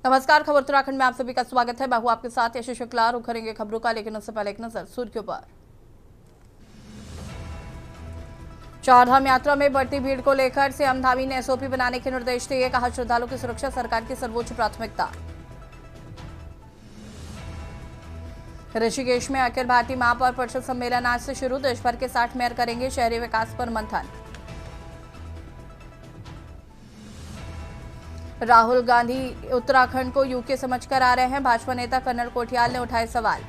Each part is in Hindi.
नमस्कार, खबर उत्तराखंड में आप सभी का स्वागत है। मैं हूं आपके साथ यशस्वी शुक्ला। रुक करेंगे खबरों का, लेकिन उससे पहले एक नजर सुर्खियों पर। चारधाम यात्रा में बढ़ती भीड़ को लेकर सीएम धामी ने एसओपी बनाने के निर्देश दिए। कहा, श्रद्धालुओं की सुरक्षा सरकार की सर्वोच्च प्राथमिकता। ऋषिकेश में अखिल भारतीय महापौर परिषद सम्मेलन आज से शुरू। देश भर के 60 मेयर करेंगे शहरी विकास पर मंथन। राहुल गांधी उत्तराखंड को यूके समझकर आ रहे हैं। भाजपा नेता कर्नल कोठियाल ने उठाए सवाल।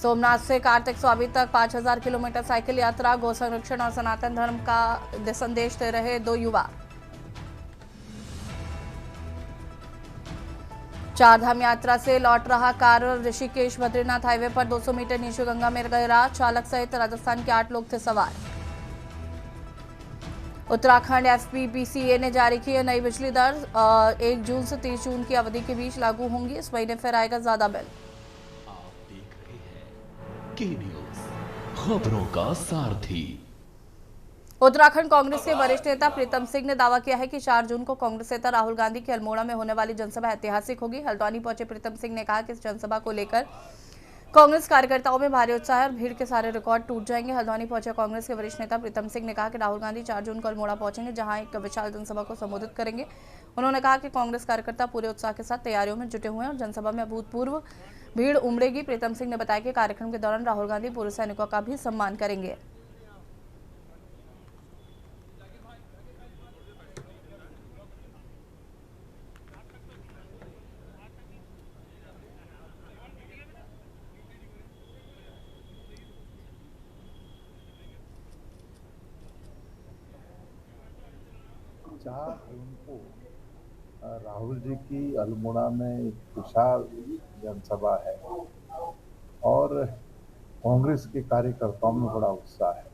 सोमनाथ से कार्तिक स्वामी तक 5000 किलोमीटर साइकिल यात्रा। गौ संरक्षण और सनातन धर्म का संदेश दे रहे दो युवा। चारधाम यात्रा से लौट रहा कार ऋषिकेश बद्रीनाथ हाईवे पर 200 मीटर नीचे गंगा में गिरा। चालक सहित राजस्थान के 8 लोग थे सवार। उत्तराखंड एफपीपीसीए ने जारी की नई बिजली दर। 1 जून से 30 जून की अवधि के बीच लागू होंगी। इस महीने फिर आएगा ज्यादा बिल। आप देख रहे हैं के न्यूज, खबरों का सारथी। उत्तराखंड कांग्रेस के वरिष्ठ नेता प्रीतम सिंह ने दावा किया है कि 4 जून को कांग्रेस नेता राहुल गांधी की अल्मोड़ा में होने वाली जनसभा ऐतिहासिक होगी। हल्द्वानी पहुंचे प्रीतम सिंह ने कहा कि इस जनसभा को लेकर कांग्रेस कार्यकर्ताओं में भारी उत्साह है और भीड़ के सारे रिकॉर्ड टूट जाएंगे। हल्द्वानी पहुंचे कांग्रेस के वरिष्ठ नेता प्रीतम सिंह ने कहा कि राहुल गांधी 4 जून को अल्मोड़ा पहुंचेंगे, जहां एक विशाल जनसभा को संबोधित करेंगे। उन्होंने कहा कि कांग्रेस कार्यकर्ता पूरे उत्साह के साथ तैयारियों में जुटे हुए हैं और जनसभा में अभूतपूर्व भीड़ उमड़ेगी। प्रीतम सिंह ने बताया कि कार्यक्रम के दौरान राहुल गांधी पूर्व सैनिकों का भी सम्मान करेंगे। चार जून को राहुल जी की अल्मोड़ा में एक विशाल जनसभा है और कांग्रेस के कार्यकर्ताओं में बड़ा उत्साह है।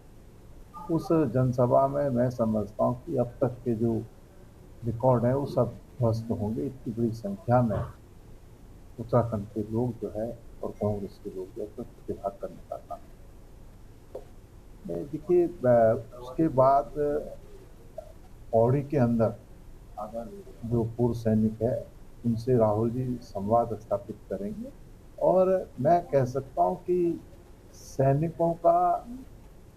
उस जनसभा में मैं समझता हूँ कि अब तक के जो रिकॉर्ड है वो सब ध्वस्त होंगे। इतनी बड़ी संख्या में उत्तराखंड के लोग जो है और कांग्रेस के लोग जो है प्रतिभाग करने का काम है। देखिए, उसके बाद पौड़ी के अंदर जो पूर्व सैनिक है उनसे राहुल जी संवाद स्थापित करेंगे और मैं कह सकता हूं कि सैनिकों का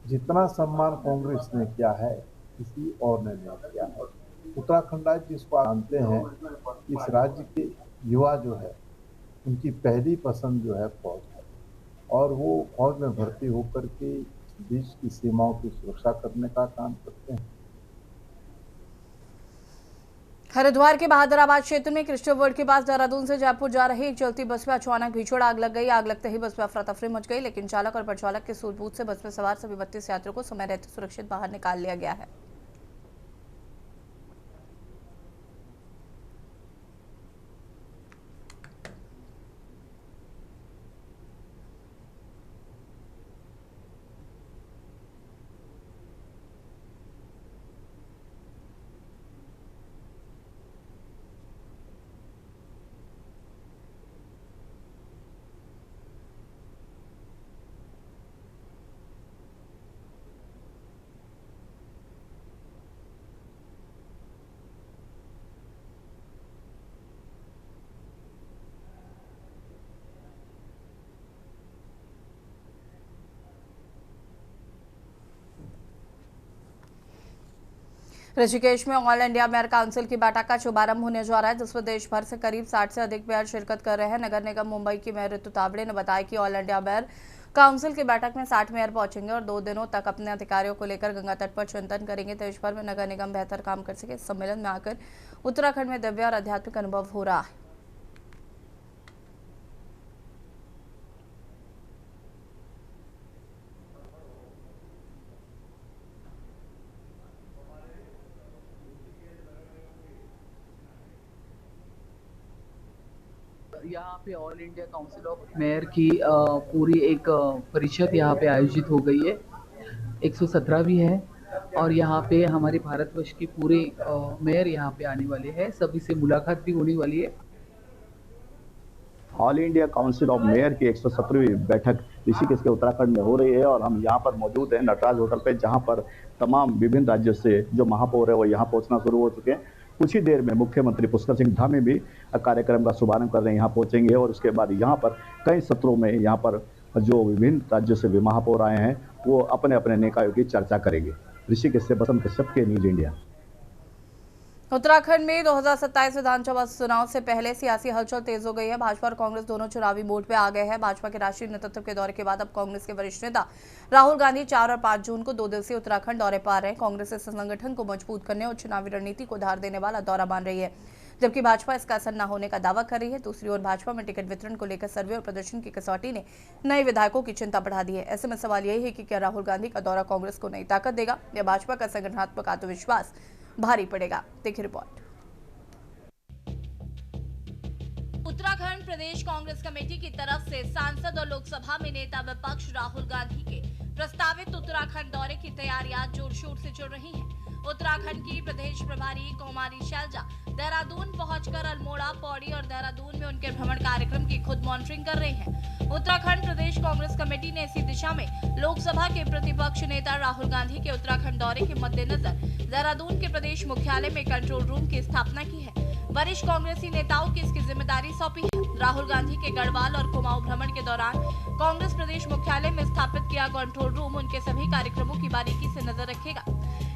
जितना सम्मान कांग्रेस ने किया है किसी और ने नहीं किया है। उत्तराखंड राज्य जिसको जानते हैं, इस राज्य के युवा जो है उनकी पहली पसंद जो है फौज है और वो फौज में भर्ती होकर के देश की सीमाओं की सुरक्षा करने का काम करते हैं। हरिद्वार के बहादुराबाद क्षेत्र में क्रिस्टो वर्ल्ड के पास देहरादून से जयपुर जा रही एक चलती बस में अचानक भीषण आग लग गई। आग लगते ही बस में अफरा तफरी मच गई, लेकिन चालक और परिचालक के सूझबूझ से बस में सवार सभी 32 यात्रियों को समय रहते सुरक्षित बाहर निकाल लिया गया है। ऋषिकेश में ऑल इंडिया मेयर काउंसिल की बैठक का शुभारंभ होने जा रहा है, जिसमें देश भर से करीब 60 से अधिक मेयर शिरकत कर रहे हैं। नगर निगम मुंबई की मेयर ऋतु तावड़े ने बताया कि ऑल इंडिया मेयर काउंसिल की बैठक में 60 मेयर पहुंचेंगे और 2 दिनों तक अपने अधिकारियों को लेकर गंगा तट पर चिंतन करेंगे। देश भर में नगर निगम बेहतर काम कर सके, इस सम्मेलन में आकर उत्तराखंड में दिव्य और आध्यात्मिक अनुभव हो रहा है। यहाँ पे all India council of mayor की पूरी एक परिषद यहाँ पे आयोजित हो गई है। 117 भी है और यहाँ पे हमारे भारतवर्ष की पूरे मेयर यहाँ पे आने वाले हैं। सभी से मुलाकात भी होने वाली है। All India council of mayor की 117वीं बैठक ऋषिकेश के उत्तराखंड में हो रही है और हम यहाँ पर मौजूद हैं नटराज होटल पे, जहाँ पर तमाम विभिन्न राज्यों से जो महापौर है वो यहाँ पहुँचना शुरू हो चुके हैं। कुछ ही देर में मुख्यमंत्री पुष्कर सिंह धामी भी कार्यक्रम का शुभारंभ कर रहे हैं, यहाँ पहुँचेंगे और उसके बाद यहाँ पर कई सत्रों में यहाँ पर जो विभिन्न राज्यों से भी महापौर आए हैं वो अपने अपने निकायों की चर्चा करेंगे। ऋषिकेश से बसंत कश्यप के न्यूज इंडिया। उत्तराखंड में 2027 विधानसभा चुनाव से पहले सियासी हलचल तेज हो गई है। भाजपा और कांग्रेस दोनों चुनावी मोड पे आ गए हैं। भाजपा के राष्ट्रीय नेतृत्व के दौरे के बाद अब कांग्रेस के वरिष्ठ नेता राहुल गांधी 4 और 5 जून को 2 दिवसीय उत्तराखंड दौरे पर आ रहे हैं। कांग्रेस इस संगठन को मजबूत करने और चुनावी रणनीति को धार देने वाला दौरा मान रही है, जबकि भाजपा इसका असर न होने का दावा कर रही है। दूसरी ओर भाजपा में टिकट वितरण को लेकर सर्वे और प्रदर्शन की कसौटी ने नए विधायकों की चिंता बढ़ा दी है। ऐसे में सवाल यही है कि क्या राहुल गांधी का दौरा कांग्रेस को नई ताकत देगा या भाजपा का संगठनात्मक आत्मविश्वास भारी पड़ेगा। देखिए रिपोर्ट। उत्तराखंड प्रदेश कांग्रेस कमेटी की तरफ से सांसद और लोकसभा में नेता विपक्ष राहुल गांधी के प्रस्तावित उत्तराखंड दौरे की तैयारियां जोर शोर से चल रही हैं। उत्तराखंड की प्रदेश प्रभारी कुमारी शैलजा देहरादून पहुंचकर अल्मोड़ा, पौड़ी और देहरादून में उनके भ्रमण कार्यक्रम की खुद मॉनिटरिंग कर रहे हैं। उत्तराखंड प्रदेश कांग्रेस कमेटी ने इसी दिशा में लोकसभा के प्रतिपक्ष नेता राहुल गांधी के उत्तराखंड दौरे के मद्देनजर देहरादून के प्रदेश मुख्यालय में कंट्रोल रूम की स्थापना की है। वरिष्ठ कांग्रेसी नेताओं की इसकी जिम्मेदारी सौंपी है। राहुल गांधी के गढ़वाल और कुमाऊं भ्रमण के दौरान कांग्रेस प्रदेश मुख्यालय में स्थापित किया कंट्रोल रूम उनके सभी कार्यक्रमों की बारीकी से नजर रखेगा।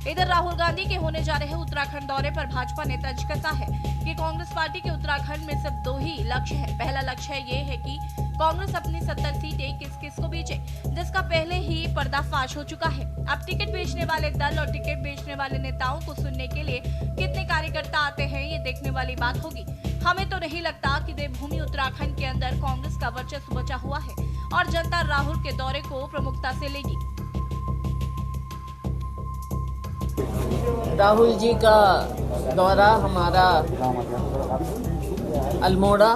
इधर राहुल गांधी के होने जा रहे उत्तराखंड दौरे पर भाजपा ने तर्ज कसा है कि कांग्रेस पार्टी के उत्तराखंड में सिर्फ 2 ही लक्ष्य है। पहला लक्ष्य ये है कि कांग्रेस अपनी 70 सीटें किस किस को बेचे, जिसका पहले ही पर्दाफाश हो चुका है। अब टिकट बेचने वाले दल और टिकट बेचने वाले नेताओं को सुनने के लिए कितने कार्यकर्ता आते हैं, ये देखने वाली बात होगी। हमें तो नहीं लगता कि देवभूमि उत्तराखंड के अंदर कांग्रेस का वर्चस्व बचा हुआ है और जनता राहुल के दौरे को प्रमुखता से लेगी। राहुल जी का दौरा हमारा अल्मोड़ा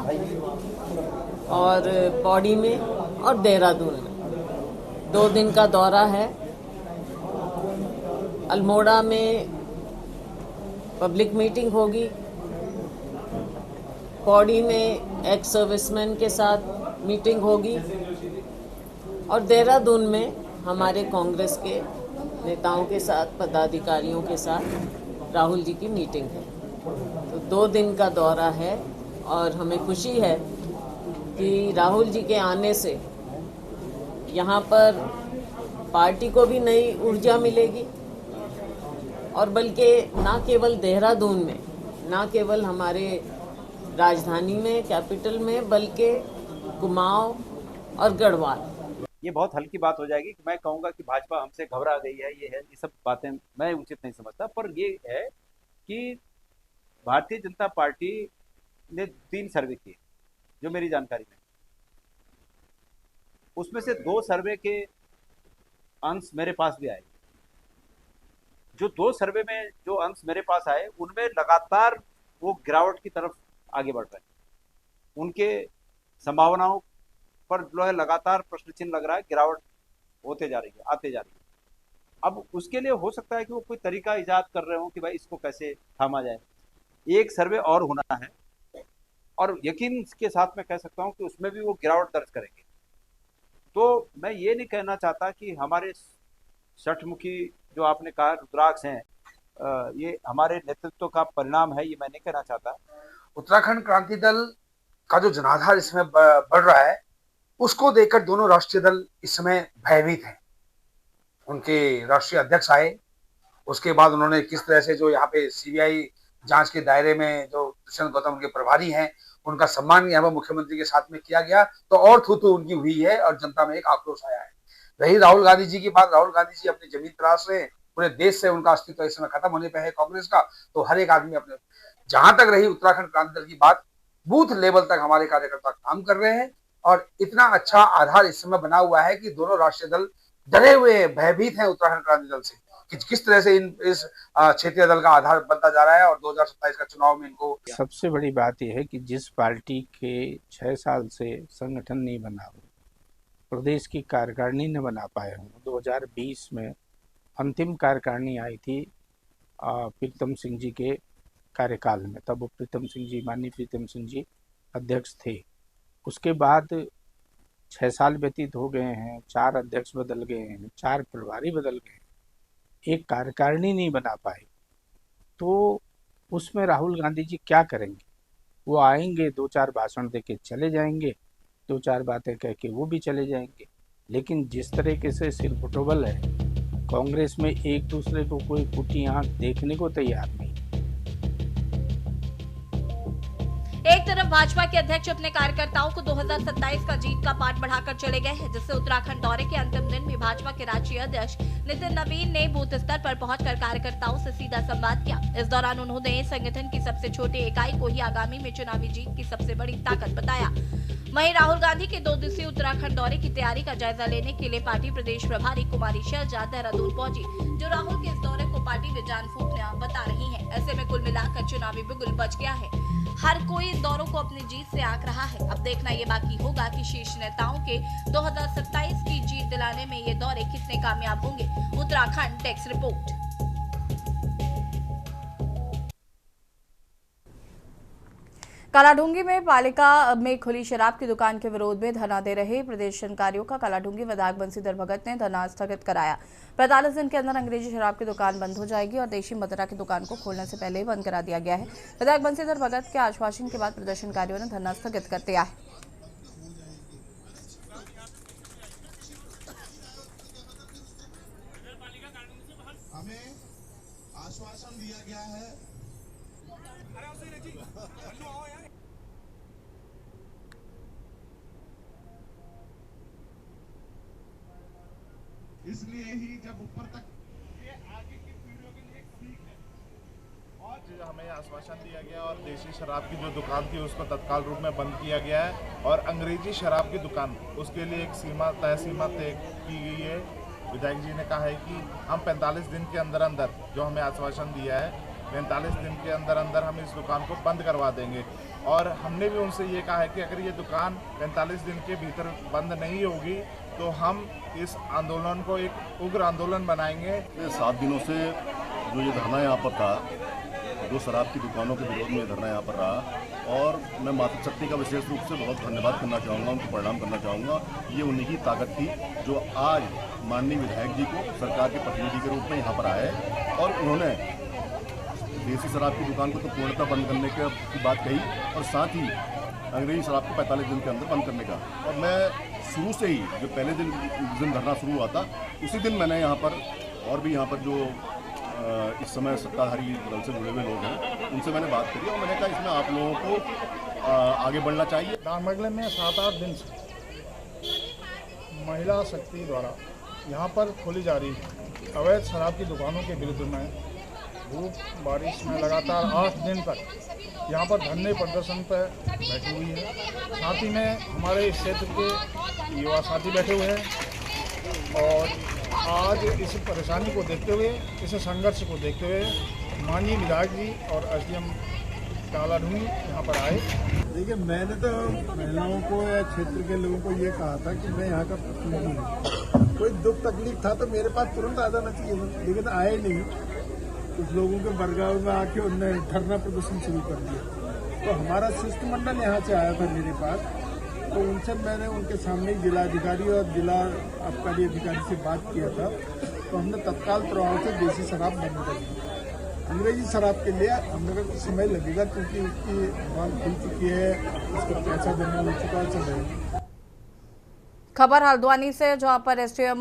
और पौड़ी में और देहरादून में 2 दिन का दौरा है। अल्मोड़ा में पब्लिक मीटिंग होगी, पौड़ी में एक्स सर्विसमैन के साथ मीटिंग होगी और देहरादून में हमारे कांग्रेस के नेताओं के साथ, पदाधिकारियों के साथ राहुल जी की मीटिंग है। तो 2 दिन का दौरा है और हमें खुशी है कि राहुल जी के आने से यहाँ पर पार्टी को भी नई ऊर्जा मिलेगी और बल्कि ना केवल देहरादून में, ना केवल हमारे राजधानी में, कैपिटल में, बल्कि कुमाऊं और गढ़वाल। ये बहुत हल्की बात हो जाएगी कि मैं कहूँगा कि भाजपा हमसे घबरा गई है, ये है, ये सब बातें मैं उचित नहीं समझता। पर ये है कि भारतीय जनता पार्टी ने 3 सर्वे किए जो मेरी जानकारी में, उसमें से 2 सर्वे के अंश मेरे पास भी आए। जो 2 सर्वे में जो अंश मेरे पास आए उनमें लगातार वो गिरावट की तरफ आगे बढ़ रहे हैं। उनके संभावनाओं पर जो है लगातार प्रश्न चिन्ह लग रहा है, गिरावट होते जा रही है, आते जा रही है। अब उसके लिए हो सकता है कि वो कोई तरीका इजाद कर रहे हो कि भाई इसको कैसे थामा जाए। एक सर्वे और होना है और यकीन के साथ मैं कह सकता हूं कि उसमें भी वो गिरावट दर्ज करेंगे। तो मैं ये नहीं कहना चाहता कि हमारे षटमुखी जो आपने कहा रुद्राक्ष हैं ये हमारे नेतृत्व का परिणाम है, ये मैं नहीं कहना चाहता। उत्तराखंड क्रांति दल का जो जनाधार इसमें बढ़ रहा है उसको देखकर दोनों राष्ट्रीय दल इस समय भयभीत हैं। उनके राष्ट्रीय अध्यक्ष आए, उसके बाद उन्होंने किस तरह से जो यहाँ पे सीबीआई जांच के दायरे में जो दुष्यंत गौतम के प्रभारी हैं उनका सम्मान यहाँ पर मुख्यमंत्री के साथ में किया गया, तो और थू उनकी हुई है और जनता में एक आक्रोश आया है। रही राहुल गांधी जी की बात, राहुल गांधी जी अपनी जमीन तराश रहे, पूरे देश से उनका अस्तित्व इस समय खत्म होने पे है कांग्रेस का। तो हर एक आदमी अपने, जहां तक रही उत्तराखंड क्रांति दल की बात, बूथ लेवल तक हमारे कार्यकर्ता काम कर रहे हैं और इतना अच्छा आधार इस समय बना हुआ है कि दोनों राष्ट्रीय दल डरे हुए हैं, भयभीत हैं उत्तराखंड क्रांति दल से कि किस तरह से इस क्षेत्रीय दल का आधार बनता जा रहा है और 2027 का चुनाव में इनको। सबसे बड़ी बात यह है कि जिस पार्टी के 6 साल से संगठन नहीं बना हो, प्रदेश की कार्यकारिणी न बना पाए हों। 2020 में अंतिम कार्यकारिणी आई थी प्रीतम सिंह जी के कार्यकाल में, तब वो प्रीतम सिंह जी, माननीय प्रीतम सिंह जी अध्यक्ष थे। उसके बाद 6 साल व्यतीत हो गए हैं, 4 अध्यक्ष बदल गए हैं, 4 प्रभारी बदल गए हैं, एक कार्यकारिणी नहीं बना पाए। तो उसमें राहुल गांधी जी क्या करेंगे? वो आएंगे, 2-4 भाषण दे के चले जाएंगे, 2-4 बातें कह के वो भी चले जाएंगे। लेकिन जिस तरीके से सिरपुटोबल है, कांग्रेस में एक दूसरे को कोई फूटी आंख देखने को तैयार नहीं। एक तरफ भाजपा के अध्यक्ष अपने कार्यकर्ताओं को 2027 का जीत का पाठ बढ़ाकर चले गए हैं, जिससे उत्तराखंड दौरे के अंतिम दिन भी भाजपा के राष्ट्रीय अध्यक्ष नितिन नवीन ने बूथ स्तर पर पहुंचकर कार्यकर्ताओं से सीधा संवाद किया। इस दौरान उन्होंने संगठन की सबसे छोटी इकाई को ही आगामी में चुनावी जीत की सबसे बड़ी ताकत बताया। वहीं राहुल गांधी के 2 दिवसीय उत्तराखंड दौरे की तैयारी का जायजा लेने के लिए पार्टी प्रदेश प्रभारी कुमारी शैलजा देहरादून पहुंची, जो राहुल के इस दौरे को पार्टी में जान फूंकना बता रही है। ऐसे में कुल मिलाकर चुनावी बिगुल बच गया है। हर कोई इन दौरों को अपनी जीत से आंक रहा है। अब देखना ये बाकी होगा कि शीर्ष नेताओं के 2027 की जीत दिलाने में ये दौरे कितने कामयाब होंगे। Uttarakhand desk report. कालाढूंगी में पालिका में खुली शराब की दुकान के विरोध में धरना दे रहे प्रदर्शनकारियों का कालाढूंगी विधायक बंशीधर भगत ने धरना स्थगित कराया। 45 दिन के अंदर अंग्रेजी शराब की दुकान बंद हो जाएगी और देशी मदिरा की दुकान को खोलने से पहले ही बंद करा दिया गया है। विधायक बंशीधर भगत के आश्वासन के बाद प्रदर्शनकारियों ने धरना स्थगित कर दिया है। हमें आश्वासन दिया गया है इसलिए ही जब ऊपर तक ये आगे की पीढ़ियों के लिए ठीक है। और जो हमें आश्वासन दिया गया और देशी शराब की जो दुकान थी उसको तत्काल रूप में बंद किया गया है और अंग्रेजी शराब की दुकान उसके लिए एक सीमा तय की गई है। विधायक जी ने कहा है कि हम 45 दिन के अंदर अंदर जो हमें आश्वासन दिया है 45 दिन के अंदर अंदर हम इस दुकान को बंद करवा देंगे। और हमने भी उनसे ये कहा है कि अगर ये दुकान 45 दिन के भीतर बंद नहीं होगी तो हम इस आंदोलन को एक उग्र आंदोलन बनाएंगे। 7 दिनों से जो ये धरना यहाँ पर था, 2 शराब की दुकानों के विरोध में ये धरना यहाँ पर रहा और मैं मातृशक्ति का विशेष रूप से बहुत धन्यवाद करना चाहूँगा, उनको प्रणाम करना चाहूँगा। ये उन्हीं की ताकत थी जो आज माननीय विधायक जी को सरकार के प्रतिनिधि के रूप में यहाँ पर आए और उन्होंने देसी शराब की दुकान को तो पूर्णतः बंद करने की बात कही और साथ ही अंग्रेजी शराब को 45 दिन के अंदर बंद करने का। और मैं शुरू से ही जो पहले दिन धरना शुरू हुआ था उसी दिन मैंने यहाँ पर और भी यहाँ पर जो इस समय सत्ताधारी दल से जुड़े हुए लोग हैं उनसे मैंने बात करी और मैंने कहा इसमें आप लोगों को आगे बढ़ना चाहिए। दामगले में 7-8 दिन से महिला शक्ति द्वारा यहाँ पर खोली जा रही अवैध शराब की दुकानों के विरुद्ध में धूप बारिश में लगातार 8 दिन तक यहाँ पर धरने प्रदर्शन पर बैठी हुई है। साथ ही में हमारे इस क्षेत्र के युवा साथी बैठे हुए हैं और आज इस परेशानी को देखते हुए, इस संघर्ष को देखते हुए माननीय विधायक जी और एसडीएम कालाढूंगी यहाँ पर आए। देखिए, मैंने तो महिलाओं को या क्षेत्र के लोगों को ये कहा था कि मैं यहाँ का प्रतिनिधि हूँ, कोई दुख तकलीफ था तो मेरे पास तुरंत आ जाना चाहिए, लेकिन आए नहीं। कुछ लोगों के बरगाव में आके उन्होंने धरना प्रदर्शन शुरू कर दिया। तो हमारा शिष्टमंडल यहाँ से आया था मेरे पास, तो उनसे मैंने उनके सामने जिलाधिकारी और जिला आबकारी अधिकारी से बात किया था। तो हमने तत्काल प्रभाव से देसी शराब बंद कर दी। अंग्रेजी शराब के लिए हम लोगों को समय लगेगा क्योंकि उसकी दुकान खुल चुकी है, उसका पैसा जमा हो चुका है। खबर हल्द्वानी से, जहां पर एसडीएम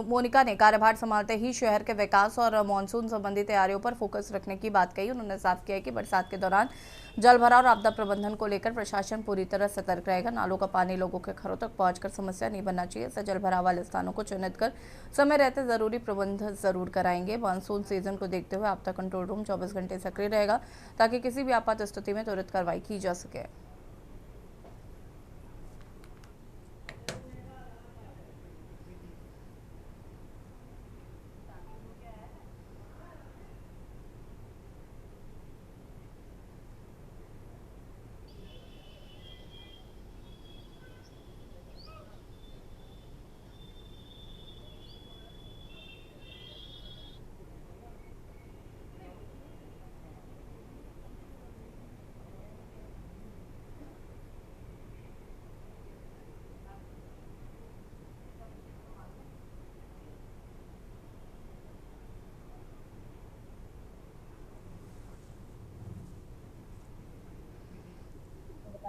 मोनिका ने कार्यभार संभालते ही शहर के विकास और मानसून संबंधी तैयारियों पर फोकस रखने की बात कही। उन्होंने साफ किया कि बरसात के दौरान जल भराव और आपदा प्रबंधन को लेकर प्रशासन पूरी तरह सतर्क रहेगा। नालों का पानी लोगों के घरों तक पहुंचकर समस्या नहीं बनना चाहिए। ऐसे जल भराव वाले स्थानों को चिन्हित कर समय रहते जरूरी प्रबंध जरूर कराएंगे। मानसून सीजन को देखते हुए आपदा कंट्रोल रूम 24 घंटे सक्रिय रहेगा ताकि किसी भी आपात स्थिति में त्वरित कार्रवाई की जा सके।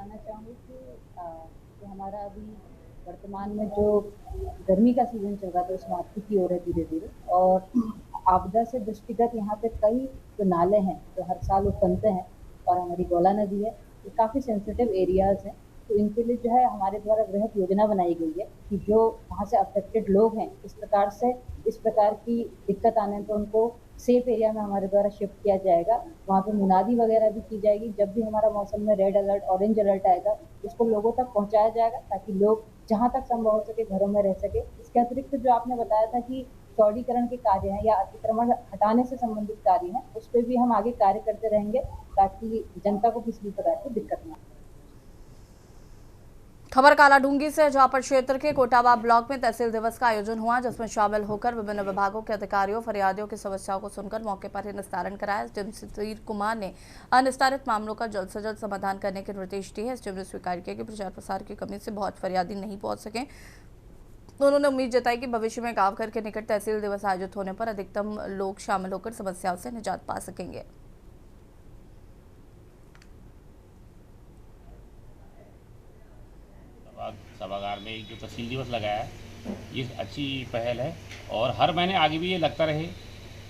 बताना चाहूँगी कि हमारा अभी वर्तमान में जो गर्मी का सीजन चल रहा था उस समाप्ति की ओर है धीरे धीरे, और आपदा से दृष्टिगत यहाँ पे कई जो नाले हैं जो हर साल उफनते हैं, और हमारी गौला नदी है, ये काफ़ी सेंसिटिव एरियाज़ हैं। तो इनके लिए जो है हमारे द्वारा वृहद योजना बनाई गई है कि जो वहाँ से अफेक्टेड लोग हैं इस प्रकार की दिक्कत आने पर उनको सेफ एरिया में हमारे द्वारा शिफ्ट किया जाएगा। वहाँ पे मुनादी वगैरह भी की जाएगी, जब भी हमारा मौसम में रेड अलर्ट, ऑरेंज अलर्ट आएगा उसको लोगों तक पहुँचाया जाएगा ताकि लोग जहाँ तक संभव हो सके घरों में रह सके। इसके अतिरिक्त जो आपने बताया था कि चौड़ीकरण के कार्य हैं या अतिक्रमण हटाने से संबंधित कार्य हैं, उस पर भी हम आगे कार्य करते रहेंगे ताकि जनता को किसी भी प्रकार की दिक्कत न आए। खबर कालाढूंगी से, जहां पर क्षेत्र के कोटावा ब्लॉक में तहसील दिवस का आयोजन हुआ, जिसमें शामिल होकर विभिन्न विभागों के अधिकारियों फरियादियों की समस्याओं को सुनकर मौके पर ही निस्तारण कराया। एसडीएम सुधीर कुमार ने अनिस्तारित मामलों का जल्द से जल्द समाधान करने के निर्देश दिए। एसडीएम ने स्वीकार किया कि प्रचार प्रसार की कमी से बहुत फरियादी नहीं पहुंच सके। उन्होंने उम्मीद जताई कि भविष्य में गांव घर के निकट तहसील दिवस आयोजित होने पर अधिकतम लोग शामिल होकर समस्याओं से निजात पा सकेंगे। सभागार में जो तहसील दिवस लगाया है ये अच्छी पहल है और हर महीने आगे भी ये लगता रहे।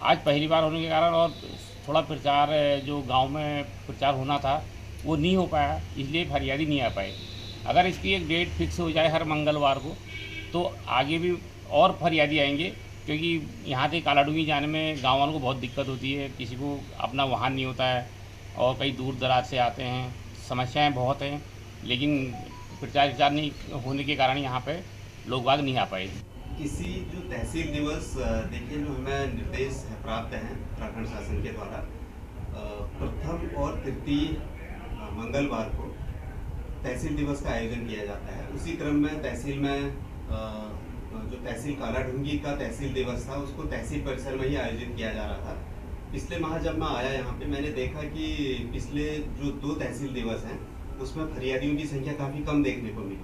आज पहली बार होने के कारण और थोड़ा प्रचार जो गांव में प्रचार होना था वो नहीं हो पाया, इसलिए फरियादी नहीं आ पाए। अगर इसकी एक डेट फिक्स हो जाए हर मंगलवार को तो आगे भी और फरियादी आएंगे, क्योंकि यहाँ से कालाडूंगी जाने में गाँव वालों को बहुत दिक्कत होती है। किसी को अपना वाहन नहीं होता है और कई दूर दराज से आते हैं, समस्याएँ बहुत हैं, लेकिन प्रचार नहीं होने के कारण यहाँ पे लोग बाग नहीं आ पाए। किसी जो तहसील दिवस देखिए जो हमें निर्देश प्राप्त हैं उत्तराखंड शासन के द्वारा, प्रथम और तृतीय मंगलवार को तहसील दिवस का आयोजन किया जाता है। उसी क्रम में तहसील में जो तहसील कालाढूंगी का तहसील दिवस था उसको तहसील परिसर में ही आयोजित किया जा रहा था। पिछले माह जब मैं आया यहाँ पे मैंने देखा कि पिछले जो 2 तहसील दिवस हैं उसमें फरियादियों की संख्या काफी कम देखने को मिली।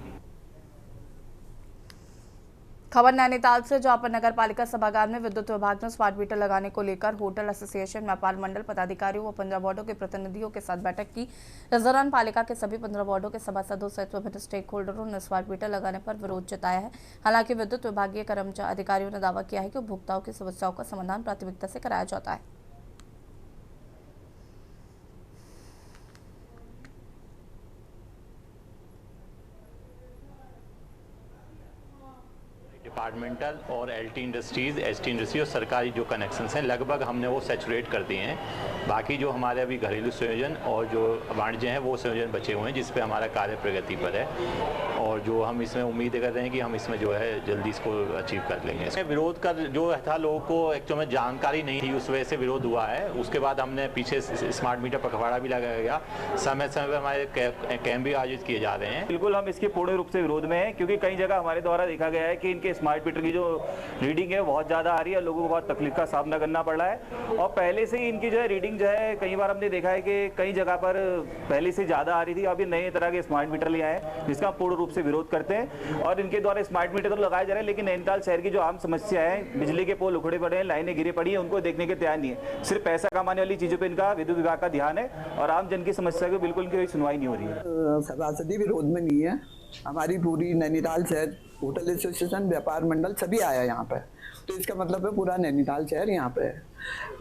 खबर नैनीताल से, जहां पर नगर पालिका सभागार में विद्युत विभाग ने स्मार्ट मीटर लगाने को लेकर होटल एसोसिएशन, व्यापार मंडल पदाधिकारियों व 15 वार्डों के प्रतिनिधियों के साथ बैठक की। इस दौरान पालिका के सभी 15 वार्डों के सभासदों सहित विभिन्न स्टेक होल्डरों ने स्मार्ट मीटर लगाने पर विरोध जताया है। हालांकि विद्युत विभागीय कर्मचारी अधिकारियों ने दावा किया है कि उपभोक्ताओं की समस्याओं का समाधान प्राथमिकता से कराया जाता है। डिपार्टमेंटल और एलटी इंडस्ट्रीज़, एसटी इंडस्ट्री और सरकारी जो कनेक्शंस हैं लगभग हमने वो सैचुरेट कर दिए हैं। बाकी जो हमारे अभी घरेलू संयोजन और जो वाणिज्य हैं वो संयोजन बचे हुए हैं, जिस पे हमारा कार्य प्रगति पर है और जो हम इसमें उम्मीद कर रहे हैं कि हम इसमें जो है जल्दी इसको अचीव कर लेंगे। इसमें विरोध का जो था, लोगों को एक्चुअली में जानकारी नहीं थी, उस वजह से विरोध हुआ है। उसके बाद हमने पीछे स्मार्ट मीटर पखवाड़ा भी लगाया गया, समय समय पर हमारे कैंप भी आयोजित किए जा रहे हैं। बिल्कुल हम इसके पूर्ण रूप से विरोध में हैं, क्योंकि कई जगह हमारे द्वारा देखा गया है कि इनके स्मार्ट मीटर की जो रीडिंग है बहुत ज़्यादा आ रही है, लोगों को बहुत तकलीफ का सामना करना पड़ रहा है। और पहले से ही इनकी जो है रीडिंग जो है कई बार हमने देखा है कि कई जगह पर पहले से ज़्यादा आ रही थी। अभी नए तरह के स्मार्ट मीटर ले आए जिसका हम पूर्ण रूप से विरोध करते हैं और इनके द्वारा स्मार्ट मीटर तो लगाए जा रहे हैं, लेकिन नैनीताल शहर की जो आम समस्या है, बिजली के पोल उखड़े पड़े हैं, लाइनें गिरी पड़ी हैं, उनको देखने के तैयार नहीं है। सिर्फ पैसा कमाने वाली चीज़ों पर इनका विद्युत विभाग का ध्यान है और आम जन की समस्या को बिल्कुल कोई सुनवाई नहीं हो रही है। सभासदी विरोध में नहीं है, हमारी पूरी नैनीताल शहर होटल एसोसिएशन, व्यापार मंडल सभी आया यहाँ पे, तो इसका मतलब है पूरा नैनीताल शहर यहाँ पे है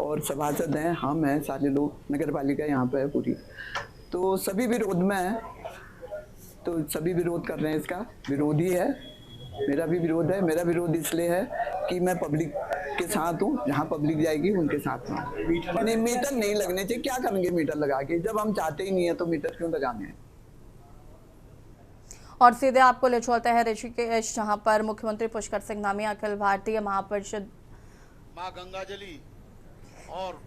और सभासद हैं, हम हैं, सारे लोग, नगर पालिका यहाँ पे है पूरी, तो सभी विरोध में है। तो सभी विरोध कर रहे हैं, इसका विरोध ही है, मेरा भी विरोध है। मेरा विरोध इसलिए है कि मैं पब्लिक के साथ हूँ, जहाँ पब्लिक जाएगी उनके साथ हूँ। नहीं, मीटर नहीं लगने चाहिए, क्या करेंगे मीटर लगा के, जब हम चाहते ही नहीं है तो मीटर क्यों लगाने हैं। और सीधे आपको ले चलते हैं ऋषिकेश, जहां पर मुख्यमंत्री पुष्कर सिंह धामी अखिल भारतीय महापरिषद मां गंगाजली और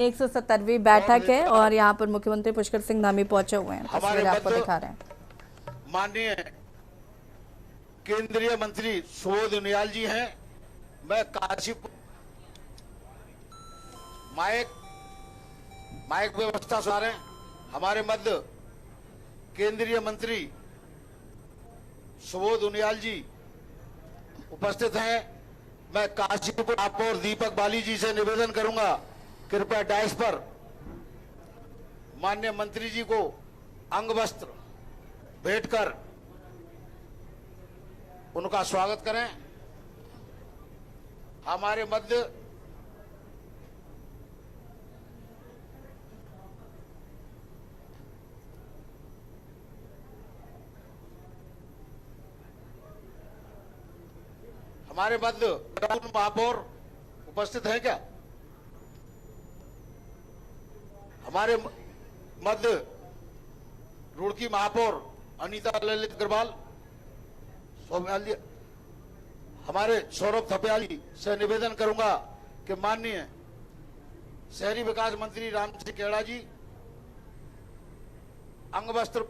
170वीं बैठक है और यहां पर मुख्यमंत्री पुष्कर सिंह धामी पहुंचे हुए हैं। तस्वीरें आपको दिखा रहे हैं। माननीय केंद्रीय मंत्री सुबोध उनियाल जी हैं। मैं काशीपुर माइक व्यवस्था सुधार रहे हैं। हमारे मध्य केंद्रीय मंत्री सुबोध उनियाल जी उपस्थित हैं। मैं काशीपुर आप और दीपक बाली जी से निवेदन करूंगा, कृपया डायस पर माननीय मंत्री जी को अंग वस्त्र बैठकर उनका स्वागत करें। हमारे मध्य महापौर उपस्थित हैं क्या? हमारे मध्य रुड़की महापौर अनीता ललित अग्रवाल सौम्याली, हमारे सौरभ थपयाली से निवेदन करूंगा कि माननीय शहरी विकास मंत्री राम सिंह खेड़ा जी अंग वस्त्र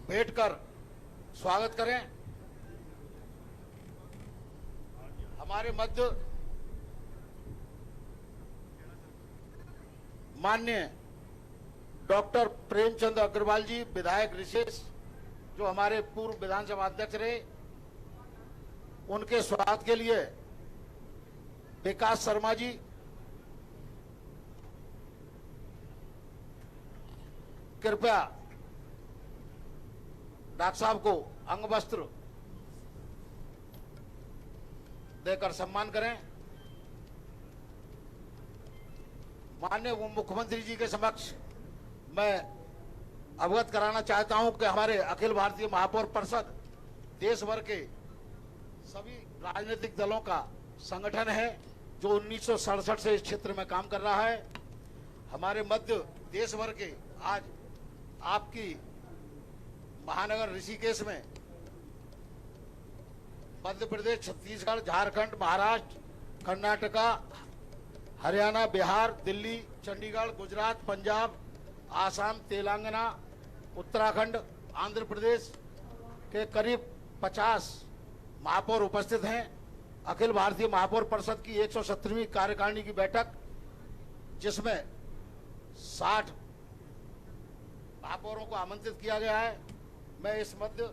भेंट कर स्वागत करें। हमारे मध्य माननीय डॉक्टर प्रेमचंद अग्रवाल जी विधायक विशेष, जो हमारे पूर्व विधानसभा अध्यक्ष रहे, उनके स्वागत के लिए विकास शर्मा जी, कृपया डॉक्टर साहब को अंग वस्त्र देकर सम्मान करें। माननीय मुख्यमंत्री जी के समक्ष मैं अवगत कराना चाहता हूं कि हमारे अखिल भारतीय महापौर परिषद देश भर के सभी राजनीतिक दलों का संगठन है, जो 1967 से इस क्षेत्र में काम कर रहा है। हमारे मध्य देश भर के आज आपकी महानगर ऋषिकेश में मध्य प्रदेश, छत्तीसगढ़, झारखंड, महाराष्ट्र, कर्नाटका, हरियाणा, बिहार, दिल्ली, चंडीगढ़, गुजरात, पंजाब, आसाम, तेलंगाना, उत्तराखंड, आंध्र प्रदेश के करीब 50 महापौर उपस्थित हैं। अखिल भारतीय महापौर परिषद की 117वीं कार्यकारिणी की बैठक, जिसमें 60 महापौरों को आमंत्रित किया गया है। मैं इस मध्य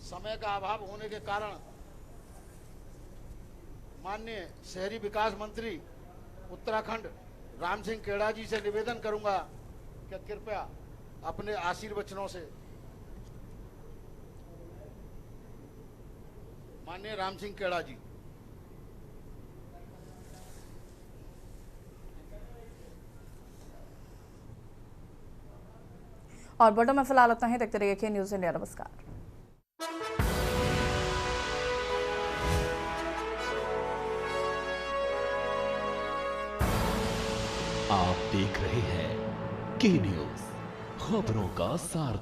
समय का अभाव होने के कारण माननीय शहरी विकास मंत्री उत्तराखंड राम सिंह खेड़ा जी से निवेदन करूंगा कि कृपया अपने आशीर्वचनों से माननीय राम सिंह खेड़ा जी। और बटन में फिलहाल इतना ही। देखते रहिए न्यूज़ इंडिया। नमस्कार। आप देख रहे हैं के न्यूज़, खबरों का सार।